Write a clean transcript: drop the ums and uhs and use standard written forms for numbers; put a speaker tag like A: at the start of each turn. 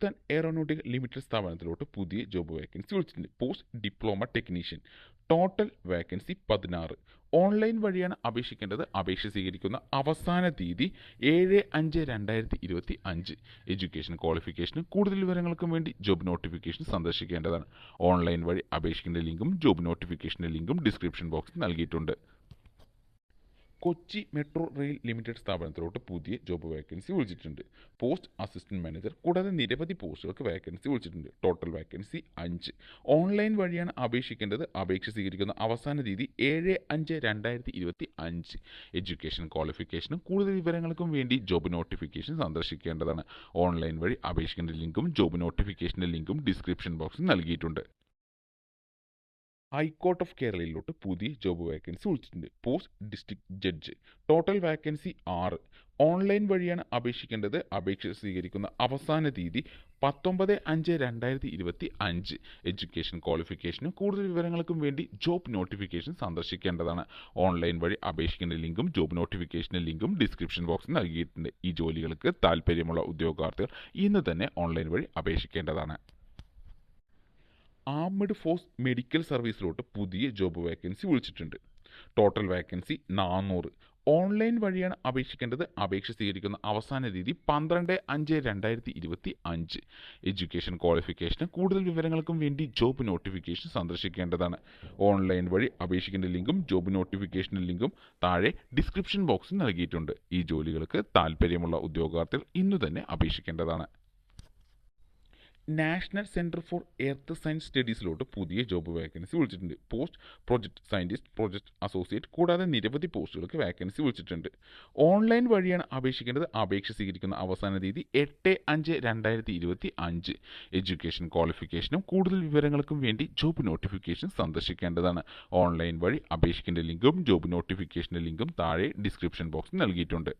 A: Hindustan aeronautical limited സ്ഥാപനത്തിലോട്ട് പുതിയ job vacancy വിളിച്ചിട്ടുണ്ട്. Post diploma technician. Total vacancy 16. Online വഴിയാണ് അപേക്ഷിക്കേണ്ടത്. അപേക്ഷ സ്വീകരിക്കുന്ന അവസാന തീയതി 7/5/2025. എഡ്യൂക്കേഷൻ ക്വാളിഫിക്കേഷനും കൂടുതൽ വിവരങ്ങൾക്കും വേണ്ടി ജോബ് നോട്ടിഫിക്കേഷൻ സന്ദർശിക്കേണ്ടതാണ്. ഓൺലൈൻ വഴി അപേക്ഷിക്കേണ്ട ലിങ്കും ജോബ് നോട്ടിഫിക്കേഷൻ്റെ ലിങ്കും ഡിസ്ക്രിപ്ഷൻ ബോക്സിൽ നൽകിയിട്ടുണ്ട്. കൊച്ചി മെട്രോ റെയിൽ ലിമിറ്റഡ് സ്ഥാപനത്തിലോട്ട് പുതിയ ജോബ് വേക്കൻസി വിളിച്ചിട്ടുണ്ട്. Post assistant manager. കൂടാതെ നിരവധി പോസ്റ്റുകൾക്ക് വേക്കൻസി വിളിച്ചിട്ടുണ്ട്. Total vacancy 5. ഓൺലൈൻ വഴിയാണ് അപേക്ഷിക്കേണ്ടത്. അപേക്ഷ സ്വീകരിക്കുന്ന അവസാന തീയതി 7/5/2025. എഡ്യൂക്കേഷൻ ക്വാളിഫിക്കേഷനും കൂടുതൽ വിവരങ്ങൾക്കും വേണ്ടി ജോബ് നോട്ടിഫിക്കേഷൻ സന്ദർശിക്കേണ്ടതാണ്. ഓൺലൈൻ വഴി അപേക്ഷിക്കേണ്ട ലിങ്കും ജോബ് നോട്ടിഫിക്കേഷൻ്റെ ലിങ്കും ഡിസ്ക്രിപ്ഷൻ ബോക്സിൽ നൽകിയിട്ടുണ്ട്. ഹൈക്കോർട്ട് ഓഫ് കേരളയിലോട്ട് പുതിയ ജോബ് വേക്കൻസി വിളിച്ചിട്ടുണ്ട്. Post district judge. Total vacancy 6. Online വഴിയാണ് അപേക്ഷിക്കേണ്ടത്. അപേക്ഷ സ്വീകരിക്കുന്ന അവസാന തീയതി 19/5/2025. എഡ്യൂക്കേഷൻ ക്വാളിഫിക്കേഷനും കൂടുതൽ വിവരങ്ങൾക്കും വേണ്ടി ജോബ് നോട്ടിഫിക്കേഷൻ സന്ദർശിക്കേണ്ടതാണ്. ഓൺലൈൻ വഴി അപേക്ഷിക്കേണ്ട ലിങ്കും ജോബ് നോട്ടിഫിക്കേഷൻ്റെ ലിങ്കും ഡിസ്ക്രിപ്ഷൻ ബോക്സിൽ നൽകിയിട്ടുണ്ട്. ഈ ജോലികൾക്ക് താൽപ്പര്യമുള്ള ഉദ്യോഗാർത്ഥികൾ ഇന്ന് തന്നെ ഓൺലൈൻ വഴി അപേക്ഷിക്കേണ്ടതാണ്. ആർമഡ് ഫോഴ്സ് മെഡിക്കൽ സർവീസിലോട്ട് പുതിയ ജോബ് വേക്കൻസി വിളിച്ചിട്ടുണ്ട്. Total vacancy 400. ഓൺലൈൻ വഴിയാണ് അപേക്ഷിക്കേണ്ടത്. അപേക്ഷ സ്വീകരിക്കുന്ന അവസാന തീയതി 12/5/2025. എഡ്യൂക്കേഷൻ ക്വാളിഫിക്കേഷന് കൂടുതൽ വിവരങ്ങൾക്കും വേണ്ടി ജോബ് നോട്ടിഫിക്കേഷൻ സന്ദർശിക്കേണ്ടതാണ്. ഓൺലൈൻ വഴി അപേക്ഷിക്കേണ്ട ലിങ്കും ജോബ് നോട്ടിഫിക്കേഷൻ്റെ ലിങ്കും താഴെ ഡിസ്ക്രിപ്ഷൻ ബോക്സിൽ നൽകിയിട്ടുണ്ട്. ഈ ജോലികൾക്ക് താൽപ്പര്യമുള്ള ഉദ്യോഗാർത്ഥികൾ ഇന്നു തന്നെ അപേക്ഷിക്കേണ്ടതാണ്. National centre for earth science സ്റ്റഡീസിലോട്ട് പുതിയ ജോബ് വേക്കൻസി വിളിച്ചിട്ടുണ്ട്. Post project scientist, project associate കൂടാതെ നിരവധി പോസ്റ്റുകൾക്ക് വേക്കൻസി വിളിച്ചിട്ടുണ്ട്. ഓൺലൈൻ വഴിയാണ് അപേക്ഷിക്കേണ്ടത്. അപേക്ഷ സ്വീകരിക്കുന്ന അവസാന തീയതി 8/5/2025. എഡ്യൂക്കേഷൻ ക്വാളിഫിക്കേഷനും കൂടുതൽ വിവരങ്ങൾക്കും വേണ്ടി ജോബ് നോട്ടിഫിക്കേഷൻ സന്ദർശിക്കേണ്ടതാണ്. ഓൺലൈൻ വഴി അപേക്ഷിക്കേണ്ട ലിങ്കും ജോബ് നോട്ടിഫിക്കേഷൻ്റെ ലിങ്കും താഴെ ഡിസ്ക്രിപ്ഷൻ ബോക്സിൽ നൽകിയിട്ടുണ്ട്.